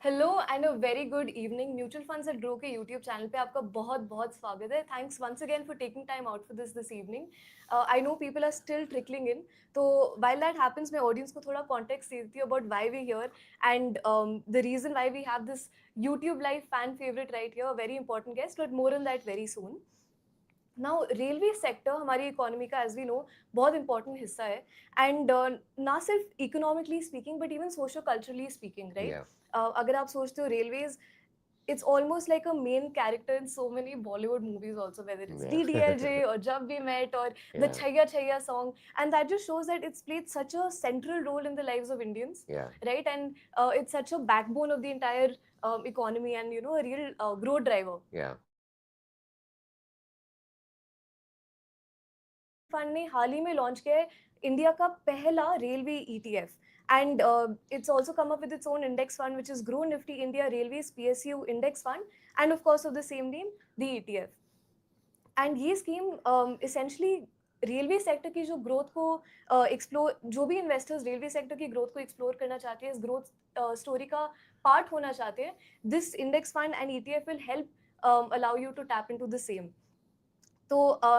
Hello and a very good evening. Mutual funds at Groww के YouTube channel पे आपका बहुत बहुत स्वागत है। Thanks once again for taking time out for this evening. I know people are still trickling in, तो while that happens मैं audience को थोड़ा कॉन्टेक्स्ट देती हूँ about why we here and the reason why we have this YouTube live fan favourite right here, very important guest, but more on that very soon. Now railway sector हमारी economy का as we know बहुत important हिस्सा है and ना सिर्फ economically speaking but even socio culturally speaking right. Yeah, अगर आप सोचते हो railways, it's almost like a main character in so many Bollywood movies also, whether it's yeah, DDLJ or Jab We Met or the yeah, Chhaya Chhaya song, and that just shows that it's played such a central role in the lives of Indians, yeah, right? And it's such a backbone of the entire economy and a real growth driver. yeah. Fund ने हाल ही में launch किया है India का पहला railway ETF and it's also come up with its own index fund which is grow Nifty India railways PSU index fund and of course of the same name the ETF. And ये scheme essentially railway sector की जो growth को explore, जो भी investors railway sector की growth को explore करना चाहते हैं, इस ग्रोथ स्टोरी का पार्ट होना चाहते हैं, this index fund and ETF will help allow you to tap into the same. So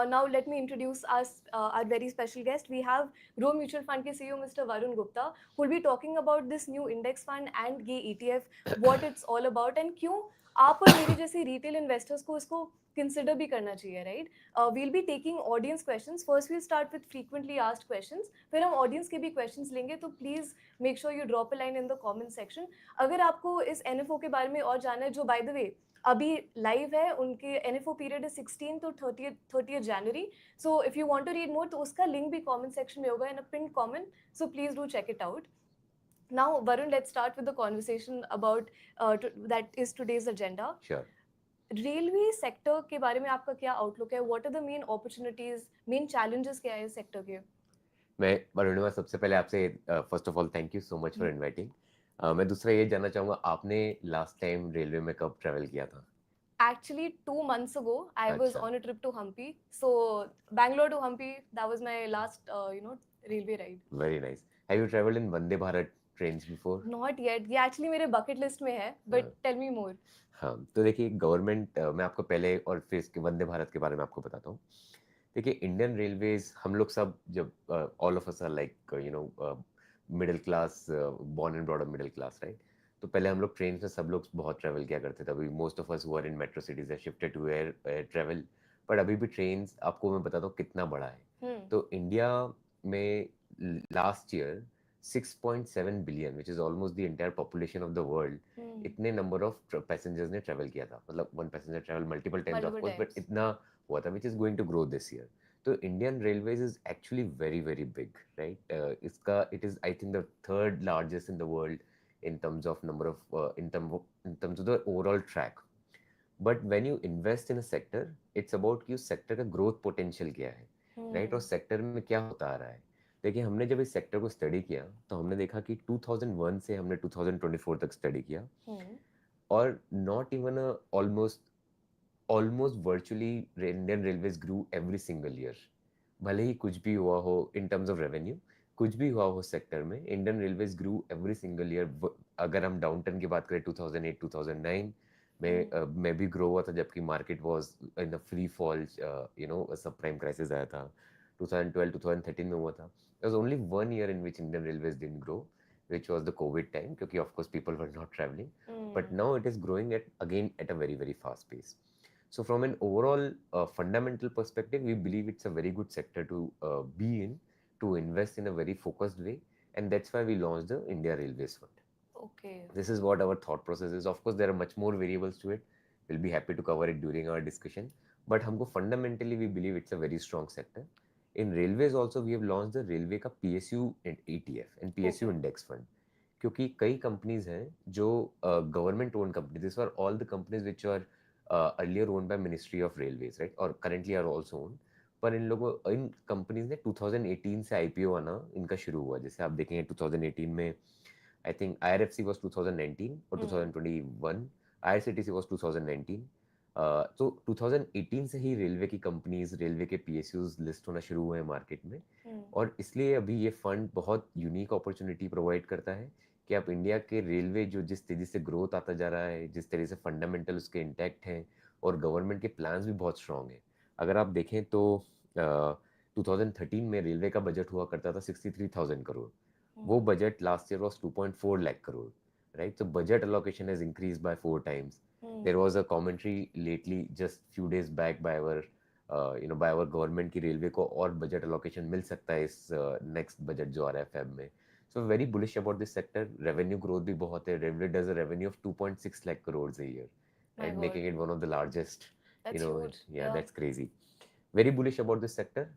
now let me introduce us, our very special guest. We have Groww Mutual Fund के CEO Mr. Varun Gupta, who will be talking about this new index fund and ये ETF, what it's all about and क्यों आप और मेरे जैसे retail investors को इसको consider भी करना चाहिए, right? We'll be taking audience questions. First we'll start with frequently asked questions. फिर हम audience के भी questions लेंगे, तो please make sure you drop a line in the comment section. अगर आपको इस NFO के बारे में और जानना है, जो by the way अभी लाइव है, उनके एनएफओ पीरियड है 16 to 30th January, so if you want to read more तो उसका लिंक भी कमेंट सेक्शन में होगा in a pin comment, so please do check it out. Now Varun, let's start with the conversation about that is today's agenda. Sure. Railway sector के बारे में आपका क्या आउटलुक है? What are the main opportunities, main challenges क्या है इस sector के? मैं अरुणिमा सबसे पहले आपसे first of all thank you so much for inviting. मैं दूसरा ये जानना चाहूँगा, आपने लास्ट टाइम रेलवे में कब ट्रैवल किया था? Actually 2 months ago I was अच्छा, on a trip to Hampi, so Bangalore to Hampi, that was my last railway ride. Very nice. Have you travelled in Vande Bharat trains before? Not yet. ये actually मेरे bucket list में है, but tell me मोर. हाँ, तो देखिए government, मैं आपको पहले और फिर इसके वंदे भारत के बारे में आपको बताता हूँ. देखिए इंडियन रेलवेज, हम लोग सब जब all of us are like middle class, born and brought up middle class, right? तो पहले हम लोग ट्रेन में सब लोग बहुत ट्रैवल किया करते थे. अभी most of us who are in metro cities है shifted to air travel. But अभी भी ट्रेन, आपको मैं बताता हूँ कितना बड़ा है. तो इंडिया में last year 6.7 billion, which is almost the entire population of the world, इतने नंबर ऑफ पैसेंजर्स ने ट्रैवल किया था. मतलब one passenger travel multiple times of course, but इतना हुआ था, which is going to grow this year. तो Indian railways is actually very very big, right? इसका it is I think the third largest in the world in terms of number of in terms of the overall track. But when you invest in a sector, it's about कि उस sector का growth potential क्या है, right? और sector में क्या होता आ रहा है. देखिए हमने जब इस सेक्टर को स्टडी किया तो हमने देखा कि 2001 से हमने 2024 तक स्टडी किया, और not even almost almost virtually Indian railways grew every single year. भले ही कुछ भी हुआ हो इन टर्म्स ऑफ रेवेन्यू, कुछ भी हुआ हो सेक्टर में, Indian railways grew every single year. अगर हम डाउन टर्न की बात करें 2008 2009 में, मैं भी ग्रो हुआ था जबकि market was in a free fall. Sub prime crisis आया था 2012 2013 में हुआ था. There was only one year in which Indian railways didn't grow, which was the COVID time, क्योंकि of course people were not traveling. But now it is growing at a very very fast pace. So from an overall fundamental perspective, we believe it's a very good sector to be in, to invest in a very focused way, and that's why we launched the India Railways Fund. Okay. This is what our thought process is. Of course, there are much more variables to it. We'll be happy to cover it during our discussion. But हमको fundamentally we believe it's a very strong sector. In railways also we have launched the railway का PSU ETF and PSU index fund. क्योंकि कई companies हैं जो government own company, this are all the companies which are earlier owned by ministry of railways, right? और currently are also own. पर इन companies ने 2018 से आईपीओ आना इनका शुरू हुआ. जैसे आप देखेंगे 2018 में आई थिंक IRFC वाज 2019 और 2021, IRCTC वाज 2019, तो 2018 से ही रेलवे की कंपनीज, रेलवे के पीएसयूज लिस्ट होना शुरू हुए हैं मार्केट में, और इसलिए अभी ये फंड बहुत यूनिक अपॉर्चुनिटी प्रोवाइड करता है कि आप इंडिया के रेलवे जो जिस तेजी से ग्रोथ आता जा रहा है, जिस तरह से फंडामेंटल उसके इंटैक्ट हैं और गवर्नमेंट के प्लान्स भी बहुत स्ट्रांग हैं। अगर आप देखें तो 2013 में रेलवे का बजट हुआ करता था 63,000 करोड़, वो budget last year was 2.4 lakh crore, right? So budget allocation has increased by 4 times. There was a commentary lately, just few days back, by our by our government की रेलवे को और बजट allocation मिल सकता है इस नेक्स्ट बजट जो आ रहा है Feb में. So very bullish about this sector. Revenue growth भी बहुत है. Railway does a revenue of 2.6 lakh crores a year, and making it one of the largest. That's huge. Yeah, that's crazy. Very bullish about this sector.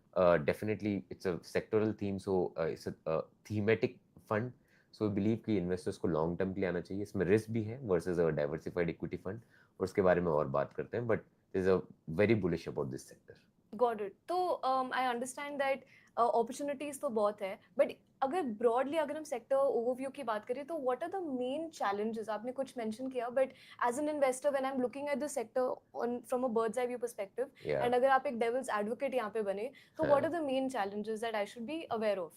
Definitely, it's a sectoral theme, so it's a thematic fund. So believe कि investors को long term के लिए आना चाहिए. इसमें risk भी है versus अ diversified equity fund, और उसके बारे में और बात करते हैं, but is a very bullish about this sector. Got it. तो आई अंडरस्टैंड दैट अपॉर्चुनिटीज तो बहुत है, बट अगर ब्रॉडली अगर हम सेक्टर ओवरव्यू की बात करें तो what are the main challenges? आपने कुछ मेंशन किया, but as an investor when I am looking at the sector on from a bird's eye view perspective, and अगर आप एक डेविल्स एडवोकेट यहाँ पे बने, तो what are the main challenges that I should be aware of?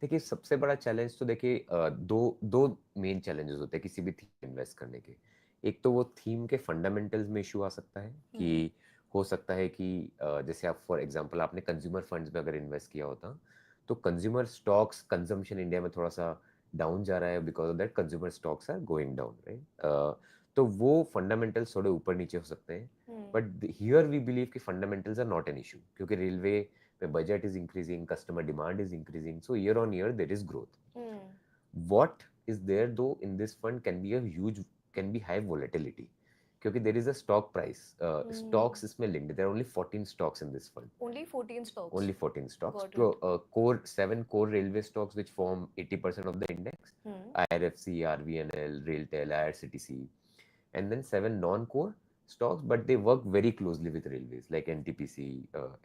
देखिए, सबसे बड़ा चैलेंज तो देखिए दो दो मेन चैलेंजेस होते हैं किसी भी थीम में इन्वेस्ट करने के. एक तो वो थीम के फंडामेंटल्स में इशू आ सकता है कि हो सकता है कि जैसे आप फॉर एग्जांपल आपने कंज्यूमर फंड्स में अगर इन्वेस्ट किया होता, तो कंज्यूमर स्टॉक्स कंजम्पशन इंडिया में थोड़ा सा डाउन जा रहा है, because of that consumer stocks are going down, right. तो वो फंडामेंटल्स थोड़े ऊपर नीचे हो सकते हैं, बट हियर वी बिलीव कि fundamentals are not an issue, क्योंकि railway budget is increasing, customer demand is increasing, so year on year there is growth. What is there though in this fund can be a huge, can be high volatility, क्योंकि there is a stock price, stocks इसमें linked, there are only 14 stocks in this fund. Only 14 stocks? Only 14 stocks. Got So it. core 7 core railway stocks which form 80% of the index, IRFC, RVNL, Railtel, IRCTC, and then 7 non-core stocks, but they work very closely with railways like NTPC,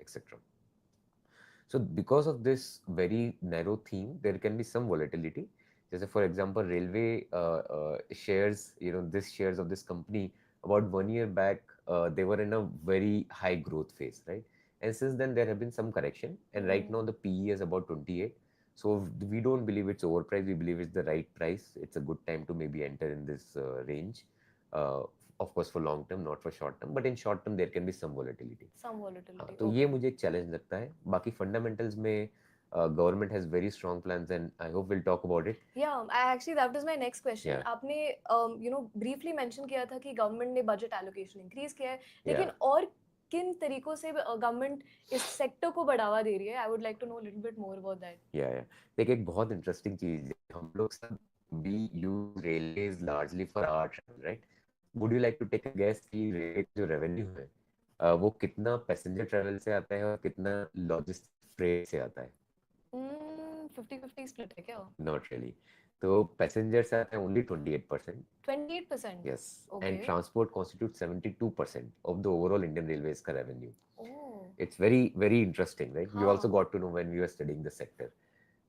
etc. So because of this very narrow theme, there can be some volatility. Just for example, railway shares, this shares of this company, about 1 year back, they were in a very high growth phase, right? And since then, there have been some correction. And right now, the PE is about 28. So we don't believe it's overpriced. We believe it's the right price. It's a good time to maybe enter in this range. Of course, for long term, not for short term. But in short term, there can be some volatility. Some volatility. तो ये मुझे एक challenge लगता है. बाकी fundamentals में government has very strong plans, and I hope will talk about it. Actually that was my next question. आपने briefly mention किया था कि गवर्नमेंट ने बजट एलोकेशन इंक्रीज किया है, लेकिन और किन तरीकों से गवर्नमेंट इस सेक्टर को बढ़ावा दे रही है? I would like to know little bit more about that. देखिए, एक बहुत इंटरेस्टिंग चीज है. हम लोग सब we use railways largely for our travel, right? Would you like to take a guess कि रेलवे जो रेवेन्यू है वो कितना पैसेंजर ट्रैवल से आता है और कितना लॉजिस्टिक फ्रेट से आता है? 50-50 स्प्लिट है क्या? Not really. तो पैसेंजर से आता है only 28%. 28%? Yes. And transport constitutes 72% of the overall Indian Railways का revenue. It's very, very interesting, right? We also got to know when we were studying the sector.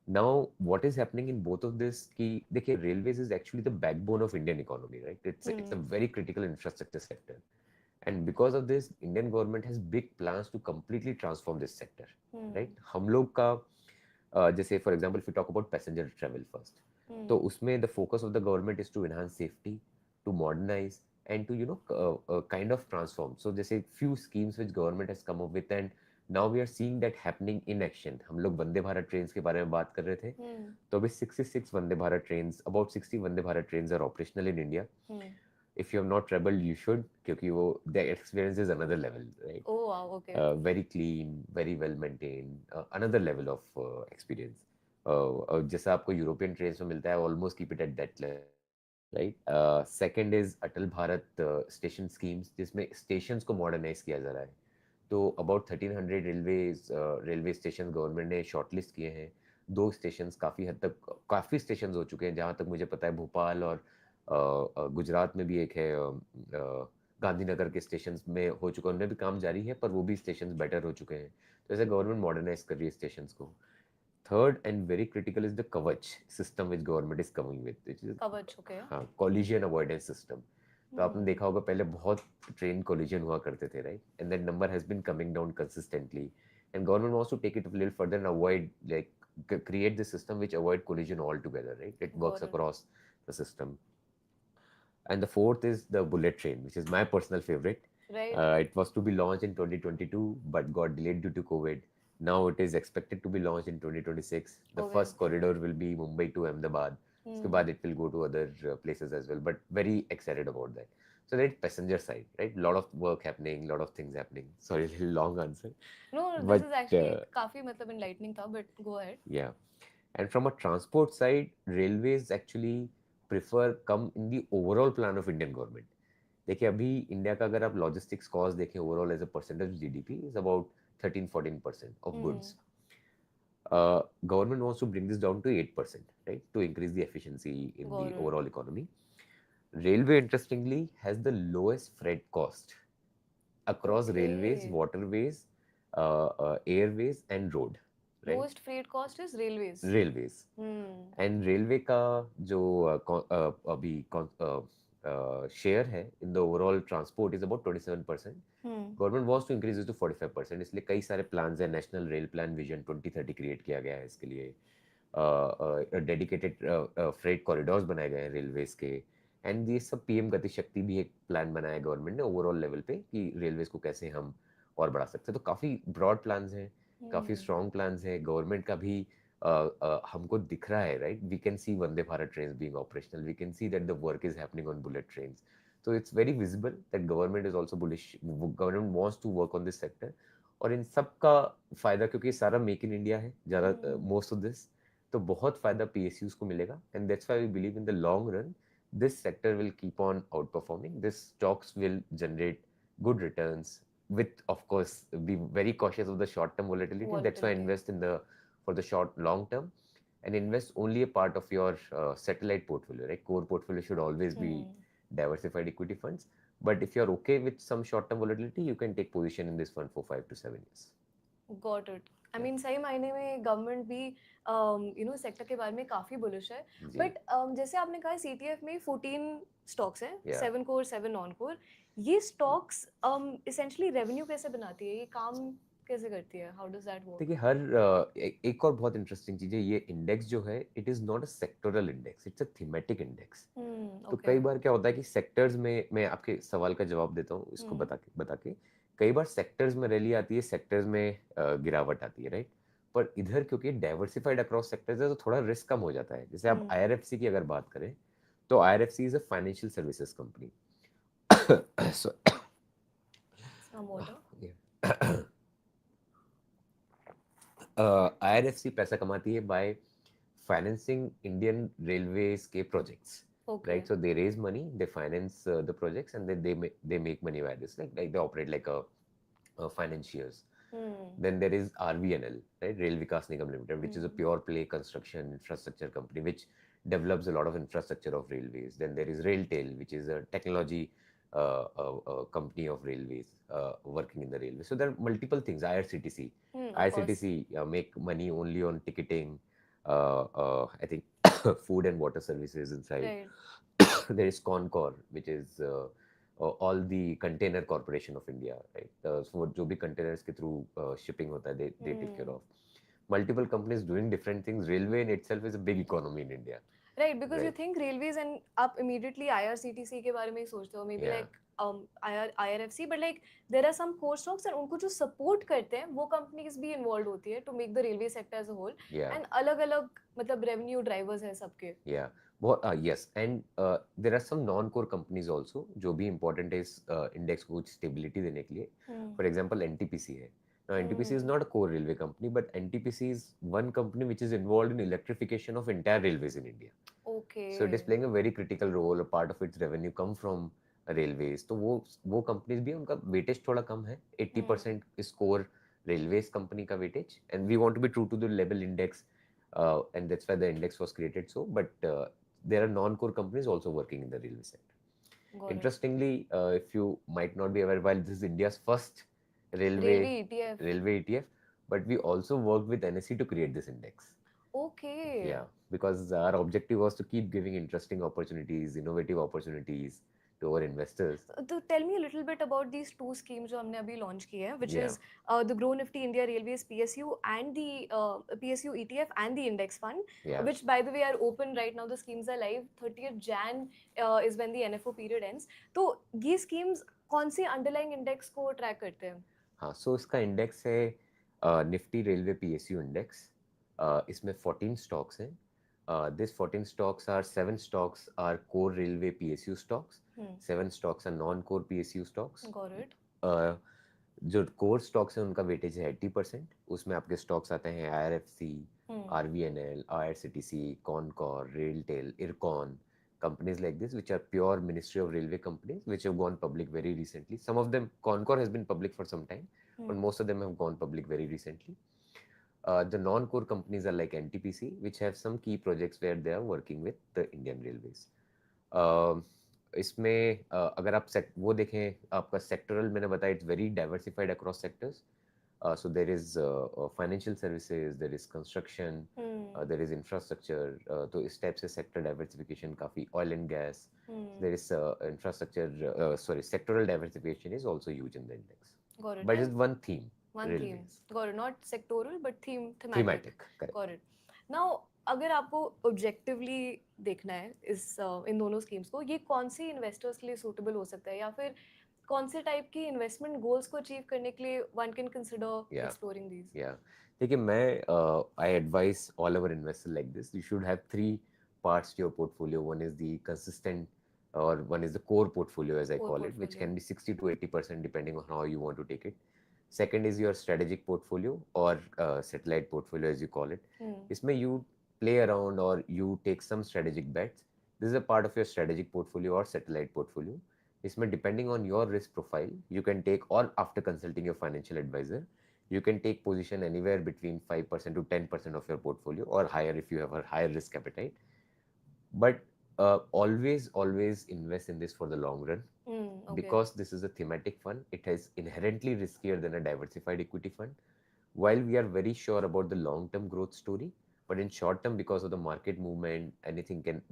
Now, what is happening in both of this? कि देखिए, railways is actually the backbone of Indian economy, right? It's a very critical infrastructure sector. And because of this, Indian government has big plans to completely transform this sector, right? हम लोग का जैसे for example, if we talk about passenger travel first, तो उसमें the focus of the government is to enhance safety, to modernize, and to kind of transform. So जैसे few schemes which government has come up with, and now we are seeing that happening in action. हम लोग वंदे Bharat trains के बारे में बात कर रहे थे, तो अभी 66 Vande Bharat trains, about 60 Vande Bharat trains are operational in India. If you have not traveled, you should, क्योंकि वो the experience is another level, right? Oh wow, okay. Very clean, very well maintained, another level of experience. जैसा आपको European trains में मिलता है, almost keep it at that level, right? Second is Atal Bharat station schemes, जिसमें stations को modernise किया जा रहा है. तो about 1300 रेलवे स्टेशन गवर्नमेंट ने शॉर्टलिस्ट किए हैं. 2 स्टेशंस काफ़ी स्टेशंस हो चुके हैं, जहाँ तक मुझे पता है. भोपाल और गुजरात में भी एक है, गांधीनगर के स्टेशंस में हो चुका है. उनमें भी काम जारी है, पर वो भी स्टेशंस बेटर हो चुके हैं. तो ऐसे गवर्नमेंट मॉडर्नाइज कर रही है स्टेशंस को. Third and very critical is the Kavach system which government is coming with, Kavach, okay. collision avoidance system. तो आपने देखा होगा पहले बहुत ट्रेन कोलिजन हुआ करते थे, right, and that number has been coming down consistently, and government wants to take it a little further and avoid like create the system which avoid collision altogether, right? It works Got it. across the system. And the fourth is the bullet train, which is my personal favorite. Right. It was to be launched in 2022 but got delayed due to COVID. Now it is expected to be launched in 2026. The Okay. first corridor will be Mumbai to Ahmedabad. Uske baad it will go to other places as well, but very excited about that. So that's passenger side, right? A lot of work happening, lot of things happening. Sorry, a little long answer. No, this But is actually काफी मतलब enlightening था, but go ahead. yeah. And from a transport side, railways actually prefer come in the overall plan of Indian government. देखिए अभी India का अगर आप logistics cost देखें overall as a percentage GDP is about 13-14% of goods. Government wants to bring this down to 8%, right, to increase the efficiency in the Got it. overall economy. Railway, interestingly, has the lowest freight cost across railways, Okay. waterways, airways, and road, right? Lowest freight cost is railways. Railways. And railway का जो अभी share है in the overall transport is about 27%. Government wants to increase it to 45%. इसलिए कई सारे plans हैं. National rail plan vision 2030 create किया गया है इसके लिए. डेडिकेटेड फ्रेट कॉरिडोर्स बनाए गए हैं रेलवेज के. एंड ये सब पीएम गति शक्ति भी एक प्लान बनाया है गवर्नमेंट ने ओवरऑल लेवल पे कि रेलवेज को कैसे हम और बढ़ा सकते हैं. तो काफ़ी ब्रॉड प्लान्स हैं, काफ़ी स्ट्रॉन्ग प्लान्स हैं. गवर्नमेंट का भी हमको दिख रहा है, right? We can see Vande Bharat trains being operational. We can see that the work is happening on bullet trains. So it's very visible that government is also bullish. Government wants to work on this sector. और इन सब का फायदा क्योंकि सारा make in India है ज़्यादा most of this, तो बहुत फायदा पीएसयूज को मिलेगा. And that's why we believe in the long run this sector will keep on outperforming. This stocks will generate good returns with, of course, be very cautious of the short term volatility. That's why I invest in the for the short long term and invest only a part of your satellite portfolio, right? Core portfolio should always be diversified equity funds. But if you're okay with some short term volatility, you can take position in this fund for 5 to 7 years. Got it. I mean, सही मायने में government भी sector के बारे में काफी bullish है. But जैसे आपने कहा सीटीएफ में 14 स्टॉक्स हैं, 7 कोर 7 नॉन कोर. ये स्टॉक्स एसेंशियली रेवेन्यू कैसे बनाती है, ये काम कैसे करती है, हाउ डज दैट वर्क? देखिए हर एक और बहुत इंटरेस्टिंग चीज है, ये इंडेक्स जो है it is not a sectoral index, it's a thematic index. तो कई बार क्या होता है कि सेक्टर्स में, मैं आपके सवाल का जवाब देता हूँ इसको बता के कई बार सेक्टर्स में रैली आती है, सेक्टर्स में गिरावट आती है, राइट? पर इधर क्योंकि डाइवर्सिफाइड अक्रॉस सेक्टर्स है तो थोड़ा रिस्क कम हो जाता है. जैसे आप आईआरएफसी की अगर बात करें तो IRFC is a financial services company. IRFC पैसा कमाती है बाय फाइनेंसिंग इंडियन रेलवेज के projects, right? So they raise money, they finance the projects, and then they make money by this, like they operate like a financiers. Then there is RVNL, right? Rail Vikas Nigam Limited, which is a pure play construction infrastructure company which develops a lot of infrastructure of railways. Then there is Railtel, which is a technology company of railways working in the railway. So there are multiple things. IRCTC make money only on ticketing. I think food and water services inside. Right. There is Concor, which is all the container corporation of India, right? So जो भी containers के through shipping होता है, they take care of. Multiple companies doing different things. Railway in itself is a big economy in India. Right, because you think railways and आप immediately IRCTC के बारे में ही सोचते हो, maybe like IRFC, but like there are some core stocks and उनको जो support करते हैं वो companies भी involved होती है to make the railway sector as a whole. And अलग-अलग मतलब revenue drivers हैं सबके. Yes, and there are some non-core companies also जो भी important है इस index को कुछ stability देने के लिए. For example, NTPC है. Now, NTPC is not a core railway company, but NTPC is one company which is involved in electrification of entire railways in India. Okay. So it is playing a very critical role. A part of its revenue come from railways. तो वो companies भी उनका weightage थोड़ा कम है. 80% is core railways company का weightage, and we want to be true to the level index, and that's why the index was created. So, but there are non-core companies also working in the railway sector. Interestingly, if you might not be aware, while this is India's first railway ETF, but we also worked with NSE to create this index. Okay. Yeah, because our objective was to keep giving interesting opportunities, innovative opportunities to our investors. तो tell me a little bit about these two schemes जो हमने अभी launch किए हैं, which Yeah, is the Groww Nifty India Railways PSU and the PSU ETF and the index fund, yeah. which by the way are open right now. The schemes are live. 30th Jan is when the NFO period ends. तो ये schemes कौन सी underlying index को track करते हैं? हाँ, सो इसका index है Nifty railway PSU index. इसमें 14 स्टॉक्स हैं. This 14 stocks are 7 stocks are core railway PSU stocks, 7 stocks are non-core PSU stocks. Got it. जो कोर स्टॉक्स हैं उनका वेटेज है 80%. उसमें आपके स्टॉक्स आते हैं IRFC, RVNL, IRCTC, Concor, Railtel, Ircon, companies like this which are pure Ministry of Railway companies which have gone public very recently. Some of them, Concor has been public for some time, but most of them have gone public very recently. The non-core companies are like NTPC, which have some key projects where they are working with the Indian Railways. इसमें अगर आप वो देखें, आपका sectoral मैंने बताया it's very diversified across sectors. So there is financial services, there is construction, there is infrastructure. तो इस टाइप से सेक्टर डाइवर्सिफिकेशन काफ़ी, oil and gas. There is infrastructure, sectoral diversification is also huge in the index. Got it. But it's one theme. One railways. theme. Got it. Not sectoral, but thematic. Thematic, correct. Got it. Now, अगर आपको objectively देखना है इन दोनों schemes को, ये कौन सी investors के लिए सूटेबल हो सकता है, या फिर कौन से टाइप की इन्वेस्टमेंट गोल्स को अचीव करने के लिए one can consider exploring these? या देखिए, मैं I advise all over investor like this. You should have 3 parts to your portfolio. One is the consistent, or one is the core portfolio, as I call it, which can be 60 to 80% depending on how you want to take it. Second is your strategic portfolio, or satellite portfolio as you call it. इसमें you play around or you take some strategic bets. This is a part of your strategic portfolio or satellite portfolio. इसमें depending on your risk profile, you can take, or after consulting your financial advisor, you can take position anywhere between 5% to 10% of your portfolio, or higher if you have a higher risk appetite. But always invest in this for the long run. Okay. Because this is a thematic fund, it is inherently riskier than a diversified equity fund. While we are very sure about the long-term growth story, but in short term, because of the market movement, anything can,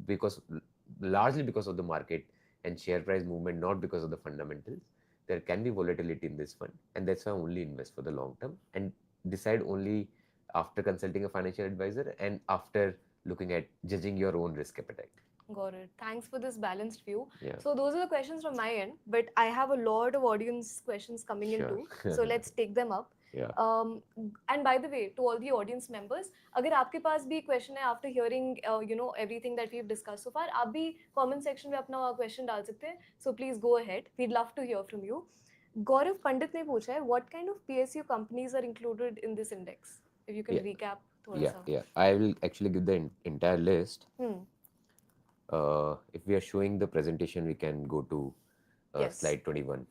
largely because of the market and share price movement, not because of the fundamentals, there can be volatility in this fund, and that's why I only invest for the long term and decide only after consulting a financial advisor and after looking at judging your own risk appetite. Got it. Thanks for this balanced view. Yeah. So those are the questions from my end, but I have a lot of audience questions coming in too. So let's take them up. Yeah. And by the way, to all the audience members, अगर आपके पास भी question है after hearing everything that we've discussed so far, आप भी comment section में अपना question डाल सकते हैं. So please go ahead. We'd love to hear from you. Gaurav Pandit ने पूछा है, what kind of PSU companies are included in this index? If you can recap थोड़ा सा. Yeah. I will actually give the entire list. If we are showing the presentation, we can go to Yes. slide 21.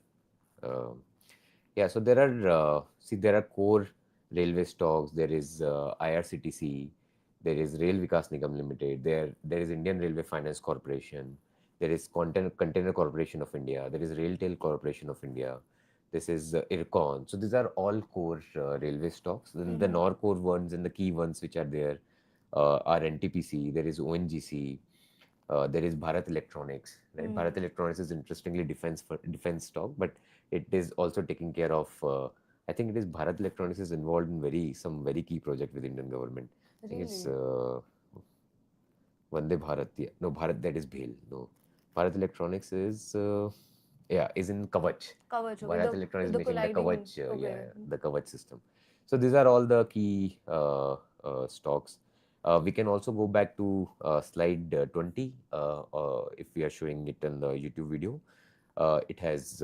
So there are there are core railway stocks. There is IRCTC. There is Rail Vikas Nigam Limited. There is Indian Railway Finance Corporation. There is Container Corporation of India. There is Railtel Corporation of India. This is Ircon. So these are all core railway stocks. Then the non-core ones and the key ones which are there are NTPC. There is ONGC. There is Bharat Electronics. Right? Bharat Electronics is interestingly defense stock, but it is also taking care of. I think it is Bharat Electronics is involved in some very key project with Indian government. I think it's Vande Bharat. No, Bharat, that is BHEL. No, Bharat Electronics is in Kavach. Bharat Electronics is making the Kavach, the Kavach system. So these are all the key stocks. We can also go back to slide 20 if we are showing it in the YouTube video. It has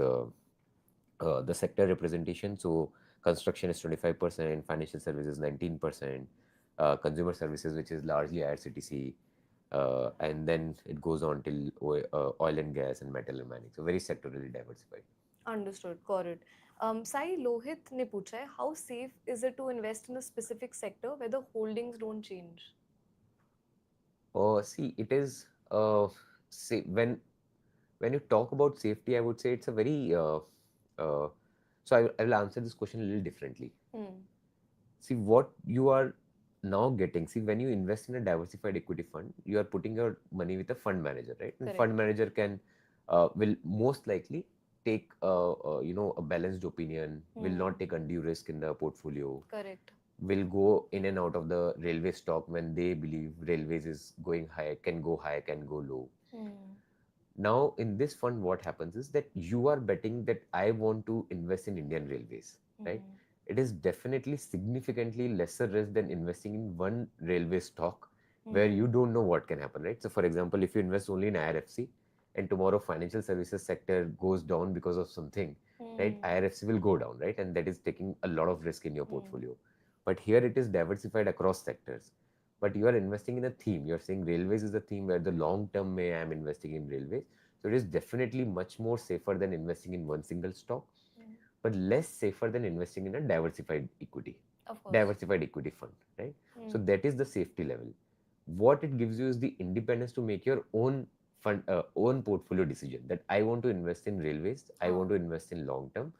the sector representation. So construction is 25%, financial services 19%, consumer services, which is largely IRCTC, and then it goes on till oil and gas and metal and mining. So very sectorally diversified. Understood. Got it. Sai Lohit ने पूछा है, how safe is it to invest in a specific sector where the holdings don't change? See, it is when you talk about safety, I would say it's a very so I will answer this question a little differently. See, what you are now getting, when you invest in a diversified equity fund, you are putting your money with a fund manager, right? And fund manager can will most likely take a balanced opinion, will not take undue risk in the portfolio, Correct. will go in and out of the railway stock when they believe railways is going high, can go low. Now, in this fund, what happens is that you are betting that I want to invest in Indian Railways, right? It is definitely significantly lesser risk than investing in one railway stock where you don't know what can happen, right? So, for example, if you invest only in IRFC and tomorrow financial services sector goes down because of something, right? IRFC will go down, right? And that is taking a lot of risk in your portfolio. But here it is diversified across sectors. But you are investing in a theme. You're saying railways is a theme where the long term may I am investing in railways. So it is definitely much more safer than investing in one single stock, but less safer than investing in a diversified equity, Of course. diversified equity fund, right? So that is the safety level. What it gives you is the independence to make your own fund, own portfolio decision that I want to invest in railways, I want to invest in long term.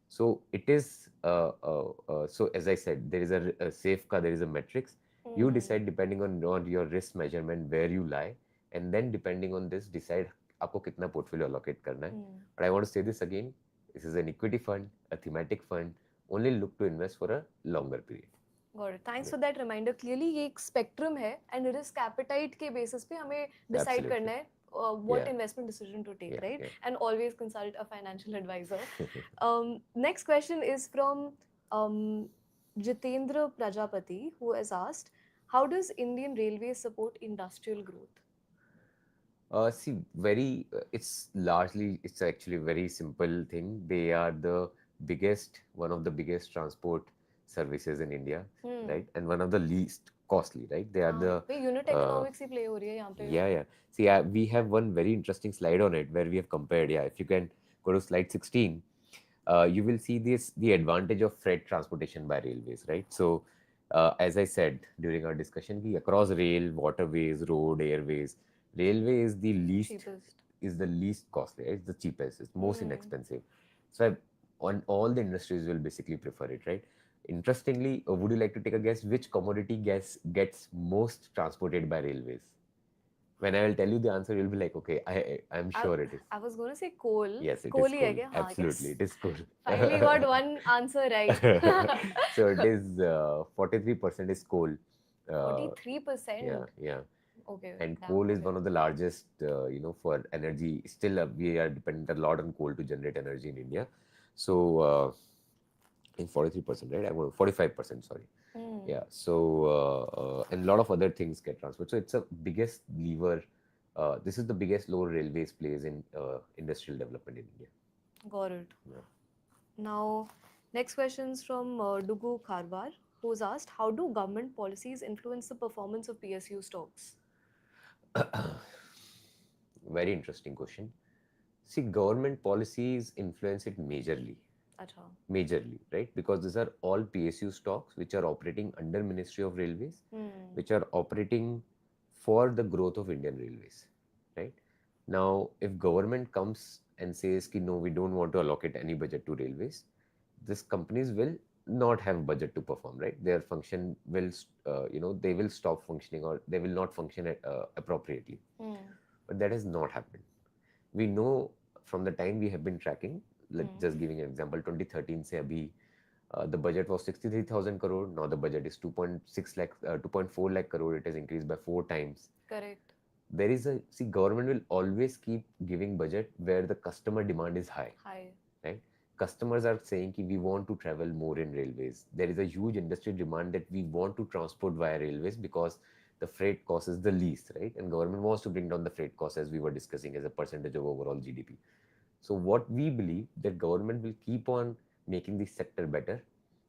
So it is, so as I said, there is a safeguard, there is a matrix. You decide depending on your risk measurement where you lie, and then depending on this, decide आपको कितना portfolio allocate करना है. But I want to say this again, this is an equity fund, a thematic fund, only look to invest for a longer period. Got it. Thanks for that reminder. Clearly ये एक spectrum है and risk appetite के basis पे हमें decide करना है what investment decision to take, right? And always consult a financial advisor. Next question is from Jitendra Prajapati, who has asked, how does Indian Railways support industrial growth? See, it's actually a very simple thing. They are one of the biggest transport services in India, right? And one of the least costly, right? They are the unit economics he play हो रही है यहाँ पे. Yeah. See, we have one very interesting slide on it where we have compared. Yeah, if you can go to slide 16, you will see the advantage of freight transportation by railways, right? So, as I said during our discussion, across rail, waterways, road, airways, railway is the least costly, right? It's the cheapest, it's most inexpensive. So, on all the industries will basically prefer it, right? Interestingly, would you like to take a guess which commodity gets most transported by railways? When I will tell you the answer, you'll be like, okay, I'm sure it is. I was going to say coal. Yes, it coal is coal. Yes. Absolutely, it is coal. Finally got one answer right. So it is 43% is coal. 43%? Yeah. Okay. And coal is one of the largest, for energy. Still, we are dependent a lot on coal to generate energy in India. So, I think 43%, right? I want 45%, sorry. Yeah. So, and a lot of other things get transferred. So it's a biggest lever. This is the biggest role railways plays in industrial development in India. Got it. Yeah. Now, next question is from Dugu Kharwar, who's asked, how do government policies influence the performance of PSU stocks? Very interesting question. See, government policies influence it majorly. Achha. Majorly, right? Because these are all PSU stocks which are operating under Ministry of Railways, which are operating for the growth of Indian Railways, right? Now, if government comes and says, ki, no, we don't want to allocate any budget to railways, these companies will not have budget to perform, right? Their function will, they will stop functioning or they will not function appropriately. But that has not happened. We know from the time we have been tracking, just giving an example, 2013 se abhi, the budget was 63,000 crore. Now the budget is 2.4 lakh crore. It has increased by 4 times. Correct. Government will always keep giving budget where the customer demand is high. Right? Customers are saying ki we want to travel more in railways. There is a huge industry demand that we want to transport via railways because the freight cost is the least, right? And government wants to bring down the freight cost as we were discussing as a percentage of overall GDP. So what we believe that government will keep on making this sector better,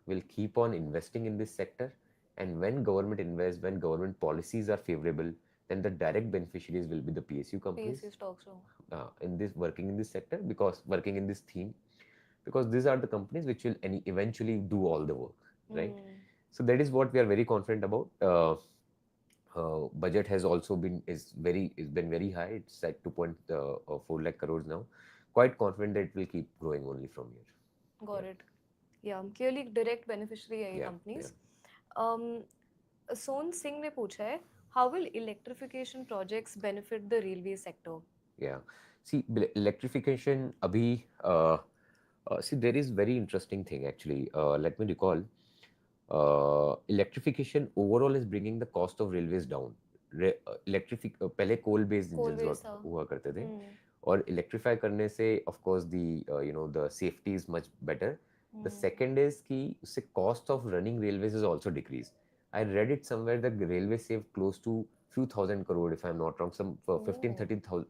will keep on investing in this sector. And when government invests, when government policies are favorable, then the direct beneficiaries will be the PSU companies. PSU stocks. Working in this sector, because working in this theme, because these are the companies which will eventually do all the work, right? So that is what we are very confident about. Budget has also been very high. It's at 2.4 lakh crores now. Quite confident that it will keep growing only from here. Got it. Yeah, clearly direct beneficiary है companies. Son Singh ने पूछा है, how will electrification projects benefit the railway sector? Yeah. See, electrification, abhi, see, there is very interesting thing actually. Let me recall. Electrification overall is bringing the cost of railways down. पहले coal based Coal engines based था. हुआ करते थे, Hmm. और electrify करने से of course the the safety is much better. The second is कि उससे cost of running railways is also decreased. I read it somewhere that the railway saved close to few thousand crore, if I'm not wrong, some 15 Oh. 13,000,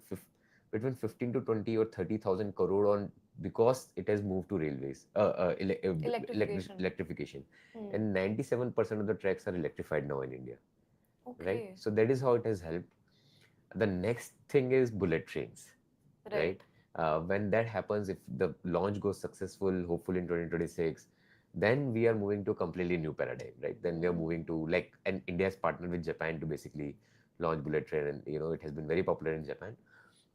between 15 to 20 or 30,000 crore on, because it has moved to railways, Electrification. electrification, Hmm. and 97% of the tracks are electrified now in India, right? Okay. So that is how it has helped. The next thing is bullet trains, right? Right. When that happens, if the launch goes successful, hopefully in 2026, then we are moving to a completely new paradigm, right? Then we are moving to, like, and India has partnered with Japan to basically launch bullet train, and it has been very popular in Japan.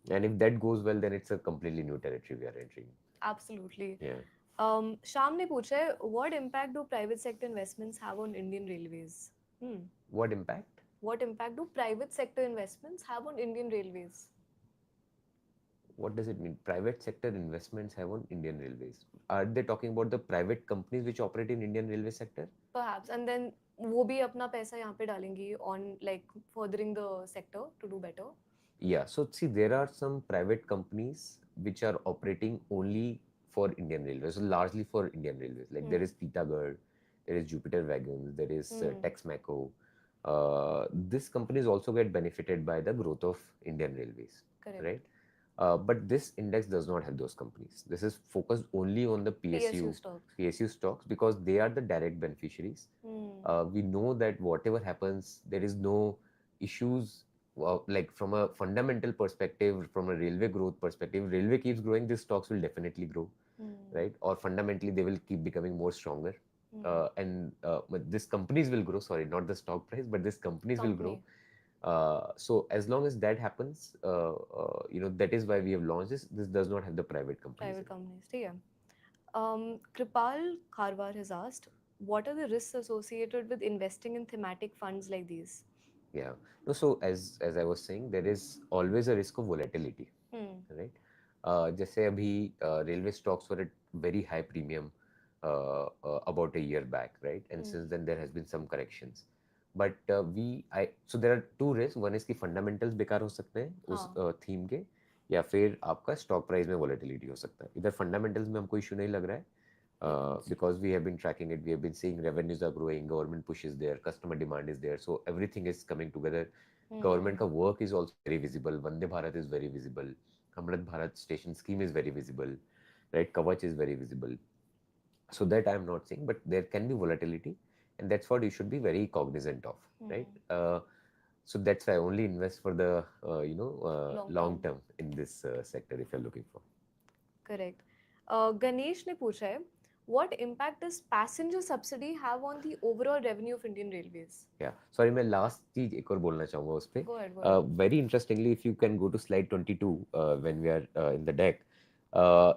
And if that goes well, then it's a completely new territory we are entering. Absolutely. Yeah. Sham ने पूछा है, what impact do private sector investments have on Indian railways? What impact? What impact do private sector investments have on Indian railways? What does it mean? Private sector investments have on Indian railways. Are they talking about the private companies which operate in Indian railway sector? Perhaps, and then वो भी अपना पैसा यहाँ पे डालेंगी on like furthering the sector to do better. Yeah, so see, there are some private companies which are operating only for Indian Railways, so largely for Indian Railways. Like there is Titagarh, there is Jupiter Wagons, there is Texmaco. These companies also get benefited by the growth of Indian Railways, Correct. right? But this index does not have those companies. This is focused only on the PSU stocks. PSU stocks, because they are the direct beneficiaries. We know that whatever happens, there is no issues. Like from a fundamental perspective, from a railway growth perspective, railway keeps growing, these stocks will definitely grow, right? Or fundamentally, they will keep becoming more stronger. But these companies will grow, sorry, not the stock price, but these companies will grow. So as long as that happens, that is why we have launched this. This does not have the private companies. Private companies, ठीक है. Kripal Kharwar has asked, what are the risks associated with investing in thematic funds like these? Yeah. No, so as I was saying, there is always a risk of volatility, right? जैसे अभी railway stocks were at very high premium about a year back, right? And since then there has been some corrections. But so there are two risks. One is कि fundamentals बेकार हो सकते हैं उस theme के, या फिर आपका stock price में volatility हो सकता है. इधर fundamentals में हमको issue नहीं लग रहा है. Because we have been tracking it, we have been seeing revenues are growing, government push is there, customer demand is there, so everything is coming together. Government ka work is also very visible. Vande Bharat is very visible. Amrit Bharat station scheme is very visible, right? Kavach is very visible. So that I am not saying, but there can be volatility, and that's what you should be very cognizant of, right? So that's why I only invest for the long term in this sector if you're looking for. Correct. Ganesh ने पूछा है, what impact does passenger subsidy have on the overall revenue of Indian Railways? Yeah, sorry, मैं last चीज एक और बोलना चाहूँगा उस पे. Go ahead. Very interestingly, if you can go to slide 22 when we are in the deck.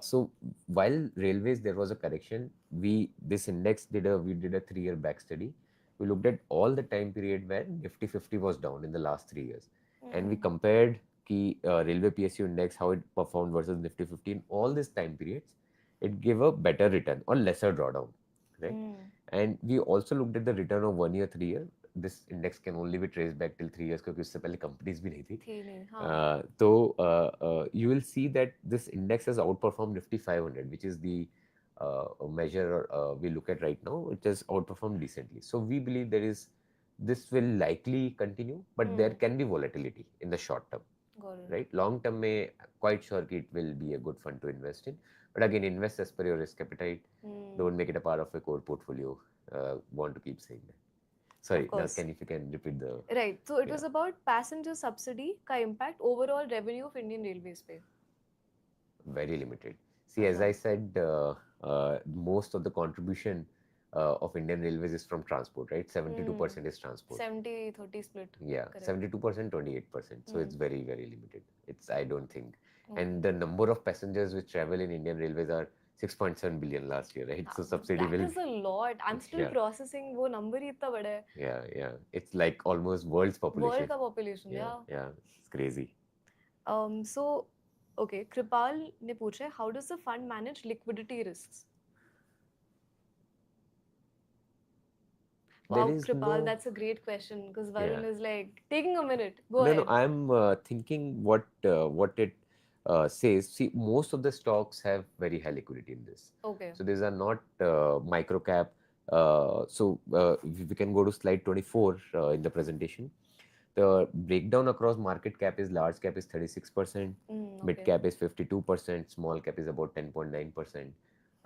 So while railways there was a correction, this index we did a 3-year back study. We looked at all the time period where Nifty 50 was down in the last 3 years, and we compared the railway PSU index, how it performed versus Nifty 50 in all these time periods. It gave a better return or lesser drawdown, right? And we also looked at the return of 1 year, 3 year. This index can only be traced back till 3 years क्योंकि उससे पहले companies भी नहीं थी. तो you will see that this index has outperformed Nifty 500, which is the measure we look at right now. It has outperformed decently. So we believe this will likely continue, but there can be volatility in the short term. Right? Long term, may quite sure it will be a good fund to invest in. But again, invest as per your risk appetite. Don't make it a part of a core portfolio. Want to keep saying that. Sorry, now if you can repeat the... Right. So it was about passenger subsidy ka impact overall revenue of Indian Railways pe. Very limited. See, as I said, most of the contribution of Indian Railways is from transport, right? 72% is transport. 70-30 split. Yeah, 72%, 28%. So it's very, very limited. I don't think. And the number of passengers which travel in Indian Railways are 6.7 billion last year, right? So subsidy That is a lot. I'm still processing. वो number ही इतना बड़ा है. Yeah. It's like almost world's population. World का population, yeah. Yeah, it's crazy. So okay, Kripal ने पूछा है, how does the fund manage liquidity risks? There Wow, is Kripal, no, that's a great question because yeah. Varun is like taking a minute. Go No, no, ahead. I'm thinking what it says. See, most of the stocks have very high liquidity in this. Okay. So these are not micro cap. We can go to slide 24 in the presentation. The breakdown across market cap is large cap is 36%, mid Okay. cap is 52%, small cap is about 10.9%.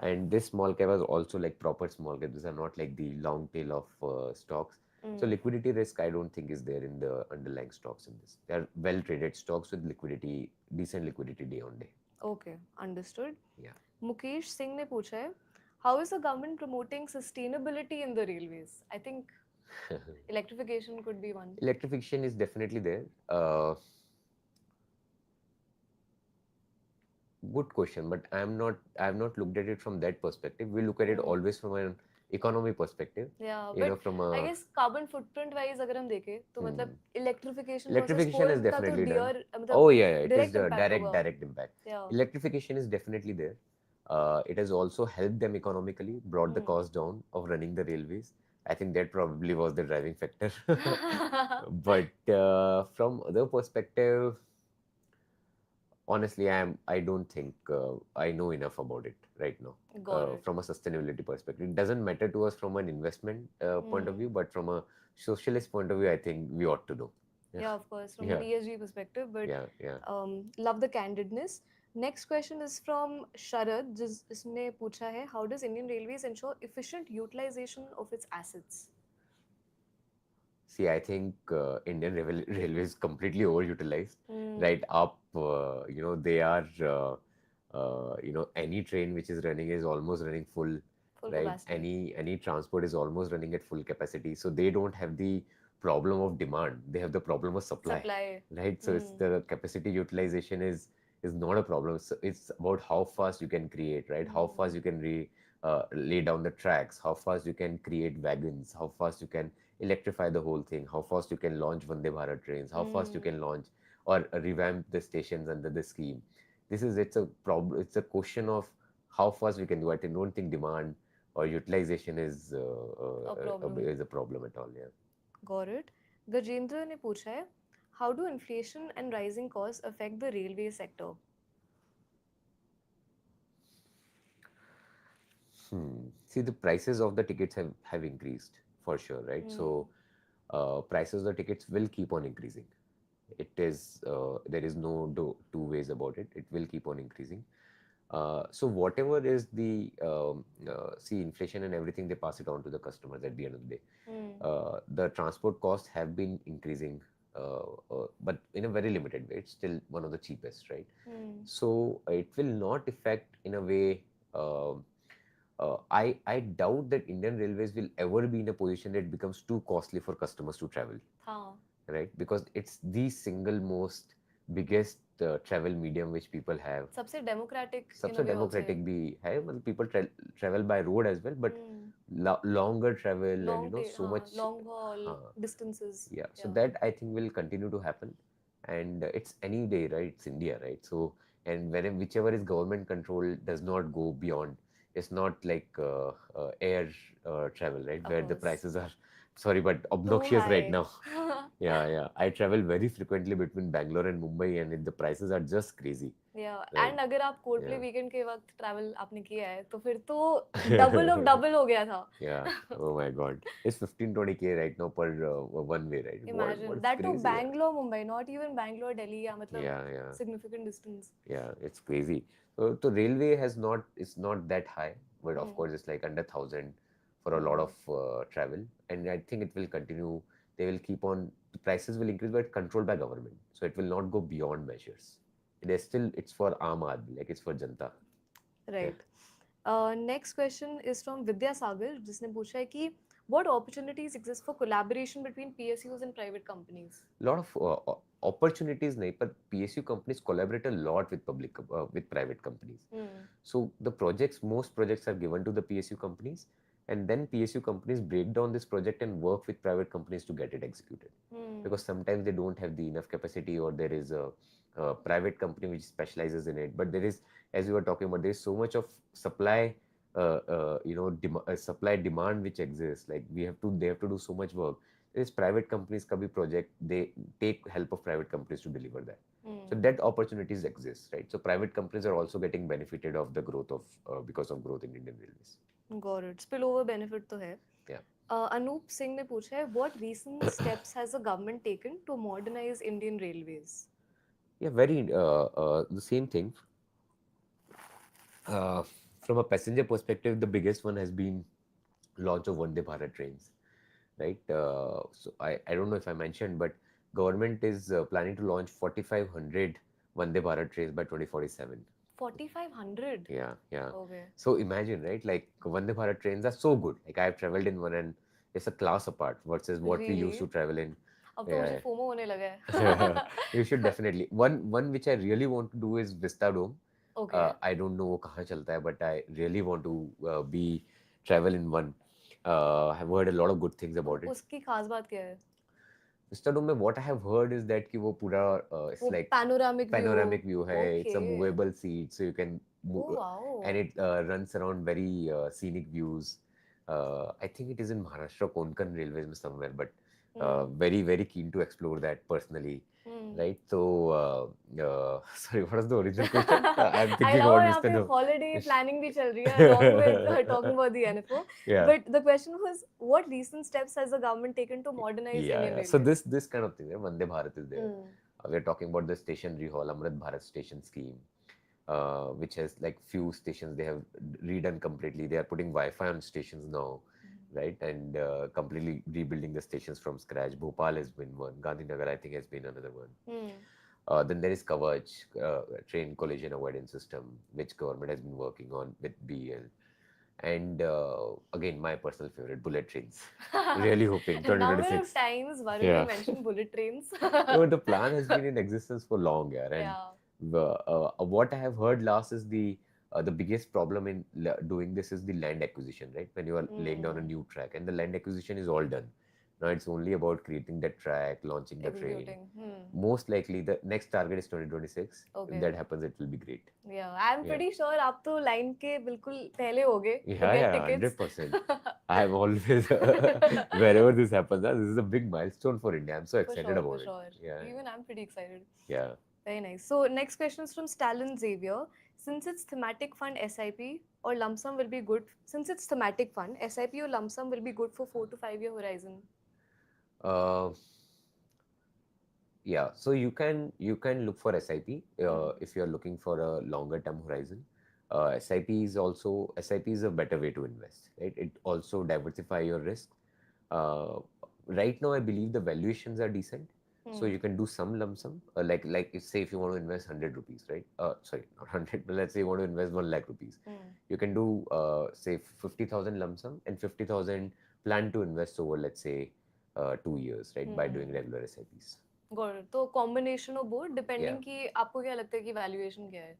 And this small cap is also like proper small cap. These are not like the long tail of stocks. So liquidity risk, I don't think is there in the underlying stocks in this. They are well traded stocks with liquidity, decent liquidity day on day. Okay, understood. Yeah. Mukesh Singh ने पूछा है, how is the government promoting sustainability in the railways? I think electrification could be one. Electrification is definitely there. Good question, but I have not looked at it from that perspective. We look at it always from an economy perspective. Yeah, You know, but from I a guess carbon footprint wise अगर हम देखें तो मतलब electrification versus electrification coal is का तो definitely done. मतलब Oh yeah, yeah, it is direct the impact होगा. direct impact. Yeah. Electrification is definitely there. It has also helped them economically, brought the cost down of running the railways. I think that probably was the driving factor. But from other perspective, honestly, I don't think I know enough about it right now. Got it. From a sustainability perspective, it doesn't matter to us from an investment point of view, but from a socialist point of view, I think we ought to know. Yeah, Yeah, of course, from an yeah, ESG perspective, but yeah, yeah. love the candidness. Next question is from Sharad, जिसने पूछा है, how does Indian Railways ensure efficient utilization of its assets? See, I think Indian Railway is completely overutilized. Right up, they are, any train which is running is almost running full, Full right? capacity. Any transport is almost running at full capacity. So they don't have the problem of demand. They have the problem of supply, Supply. right? So it's the capacity utilization is not a problem. So it's about how fast you can create, right? How fast you can lay down the tracks, how fast you can create wagons, how fast you can electrify the whole thing, how fast you can launch Vande Bharat trains, how fast you can launch or revamp the stations under the scheme. It's a problem. It's a question of how fast we can do it. I don't think demand or utilization A problem. is a problem at all. Yeah. Got it. Gajendra ने पूछा है, how do inflation and rising costs affect the railway sector? See, the prices of the tickets have increased for sure, right? So prices of the tickets will keep on increasing. It is there is no two ways about it. It will keep on increasing. So whatever is the see inflation and everything, they pass it on to the customers at the end of the day. The transport costs have been increasing, but in a very limited way. It's still one of the cheapest, right? So it will not affect in a way. I doubt that Indian Railways will ever be in a position that it becomes too costly for customers to travel, हाँ. right? Because it's the single most biggest travel medium which people have. सबसे democratic in सबसे a way also है. democratic भी है, मतलब people travel by road as well, but longer travel and Long tail, so हाँ, much. long haul हाँ, distances. yeah, so Yeah. that I think will continue to happen, and it's any day, right? It's India, right? So and whenever whichever is government control does not go beyond. It's not like air travel, right? Of Where the course. prices are, sorry, but Too obnoxious right high. now. Yeah, yeah. I travel very frequently between Bangalore and Mumbai, and the prices are just crazy, Yeah. right? And अगर आप Coldplay Yeah. Weekend के वक्त travel आपने किया है तो फिर तो डबल ऑफ डबल हो गया था. Yeah. Oh my God. It's 15-20K right now per one way, right? Imagine What's that to crazy? Yeah. Bangalore, Mumbai, not even Bangalore, Delhi. या मतलब Yeah, yeah. significant distance. Yeah, it's crazy. So railway has not, it's not that high, but of course it's like under 1,000 for a lot of travel, and I think it will continue. They will keep on. The prices will increase, but controlled by government, so it will not go beyond measures. It is still, it's for Aam Aadmi, like it's for Janta. Right. Next question is from Vidya Sagar, जिसने पूछा है कि what opportunities exist for collaboration between PSUs and private companies? Lot of opportunities nahi, but PSU companies collaborate a lot with with private companies. So the most projects are given to the PSU companies, and then PSU companies break down this project and work with private companies to get it executed. Because sometimes they don't have the enough capacity, or there is a private company which specializes in it. But there is, as we were talking about, there is so much of supply, supply demand which exists. Like they have to do so much work. There is private companies ka bhi project, they take help of private companies to deliver that. So that opportunities exist, right? So private companies are also getting benefited of the growth of because of growth in Indian Railways. Got it. Spillover benefit तो है. Yeah. Anup Singh ने पूछा है, what recent steps has the government taken to modernize Indian railways? Yeah, the same thing. From a passenger perspective, the biggest one has been launch of Vande Bharat trains, right? So I don't know if I mentioned, but government is planning to launch 4,500 Vande Bharat trains by 2047. 4,500? Yeah. Okay. So imagine, right? Like Vande Bharat trains are so good. Like I've traveled in one and it's a class apart versus what we used to travel in. अब तो मुझे FOMO होने लगा है. You should definitely. One which I really want to do is Vista Dome. Okay. I don't know वो कहाँ चलता है, but I really want to travel in one. I've heard a lot of good things about it. उसकी खास बात क्या है? Vista Dome में what I have heard is that कि वो पूरा it's वो like panoramic view है. Okay. It's a movable seat, so you can move, Oh wow. and it runs around very scenic views. I think it is in Maharashtra, Konkan Railways में somewhere, but very very keen to explore that personally. Right, so sorry, what was the original question? I'm thinking about यहाँ Mr. पे No. holiday planning भी चल रही है along with talking about the NFO. Yeah. But the question was, what recent steps has the government taken to modernize Indian Railways? So this kind of thing, Vande Bharat is there. We are talking about the stationary hall, Amrit Bharat station scheme, which has like few stations they have redone completely. They are putting Wi-Fi on stations now, right? And completely rebuilding the stations from scratch. Bhopal has been one. Gandhinagar, I think, has been another one. Then there is Kavach, train collision avoidance system, which government has been working on with BEL. And again, my personal favorite, bullet trains. Really hoping 2026. Number of times Varun mentioned bullet trains. No, the plan has been in existence for long, yeah. And what I have heard last is the biggest problem in doing this is the land acquisition, right? When you are laying down a new track, and the land acquisition is all done. Now it's only about creating the track, launching the train. Most likely, the next target is 2026. Okay. If that happens, it will be great. Yeah, I'm pretty sure आप तो line के बिल्कुल पहले होगे to Yeah, get tickets. 100%. I have always, wherever this happens, this is a big milestone for India. I'm so excited about it. For sure. Yeah. Even I'm pretty excited. Yeah. Very nice. So next question is from Stalin Xavier. Since it's thematic fund, SIP or lump sum will be good. Since it's thematic fund, SIP or lump sum will be good for 4 to 5 year horizon. Yeah. So you can look for SIP if you are looking for a longer term horizon. SIP is a better way to invest, right? It also diversify your risk. Right now, I believe the valuations are decent. So you can do some lump sum, like say if you want to invest 100 rupees, right? Sorry, not 100, but let's say you want to invest 1 lakh rupees. You can do say 50,000 lump sum and 50,000 plan to invest over, let's say 2 years, right? By doing regular SIPs. Got it. तो combination of both, depending कि आपको क्या लगता है कि valuation क्या है?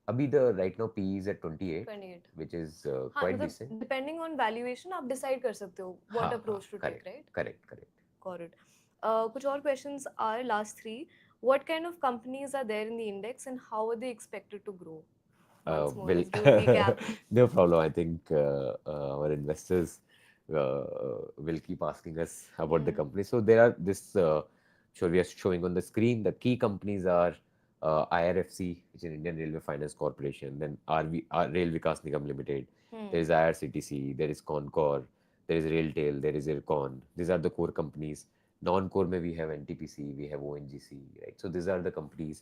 Abhi the right now PE is at 28, which is quite decent. Depending on valuation, आप decide कर सकते हो what approach to take, right? Correct. Got it. कुछ और questions are last 3. What kind of companies are there in the index and how are they expected to grow? Once more, let's do a recap. No problem. I think our investors will keep asking us about the company. So there are we are showing on the screen. The key companies are IRFC, which is Indian Railway Finance Corporation, then Rail Vikas Nigam Limited. There is IRCTC, there is Concor, there is Railtail, there is Ircon. These are the core companies. Non-core mein we have NTPC, we have ONGC, right? So these are the companies.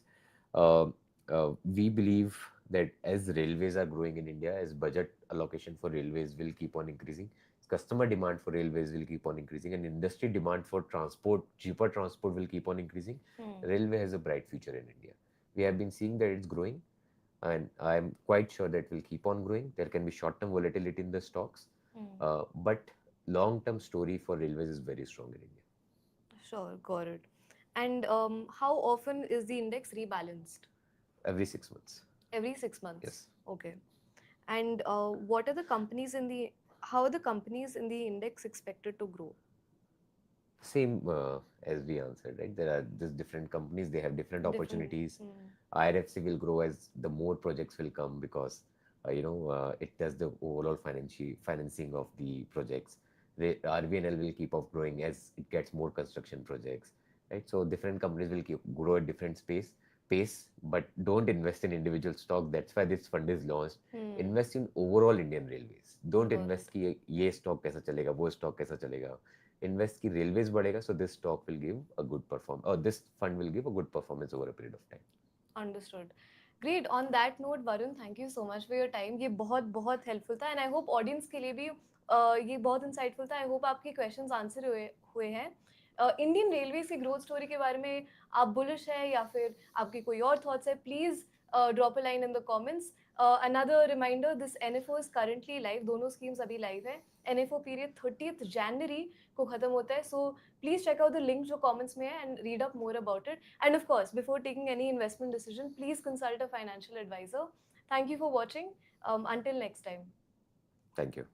We believe that as railways are growing in India, as budget allocation for railways will keep on increasing, customer demand for railways will keep on increasing, and industry demand for transport, cheaper transport will keep on increasing. Railway has a bright future in India. We have been seeing that it's growing, and I'm quite sure that it will keep on growing. There can be short-term volatility in the stocks, but long-term story for railways is very strong in India. Sure, got it. And how often is the index rebalanced? Every 6 months. Every 6 months? Yes. Okay. And how are the companies in the index expected to grow? Same as we answered, right? There are just different companies, they have different Different. opportunities. Hmm. IRFC will grow as the more projects will come because it does the overall financing of the projects. The RVNL will keep up growing as it gets more construction projects, right? So different companies will keep grow at different pace, but don't invest in individual stock. That's why this fund is launched. Hmm. Invest in overall Indian Railways. Don't Got invest it. कि ये stock कैसा चलेगा, वो stock कैसा चलेगा. Invest की railways बढ़ेगा, so this stock will give a good perform, or this fund will give a good performance over a period of time. Understood. Great. On that note, Varun, thank you so much for your time. ये बहुत बहुत helpful था, and I hope audience के लिए भी ये बहुत insightful था. I hope आपके questions answer हुए हैं. इंडियन रेलवेज की ग्रोथ स्टोरी के बारे में आप बुलिश है या फिर आपके कोई और थॉट्स है, please drop a line in the comments. Another reminder, this NFO is currently live, दोनों स्कीम्स अभी लाइव है. एनएफओ पीरियड 30th जनवरी को खत्म होता है, so please check out the link जो कमेंट्स में है and read up more about it. End of course, before taking any investment decision, please consult a financial advisor. Thank you for watching. Until next time. Thank you.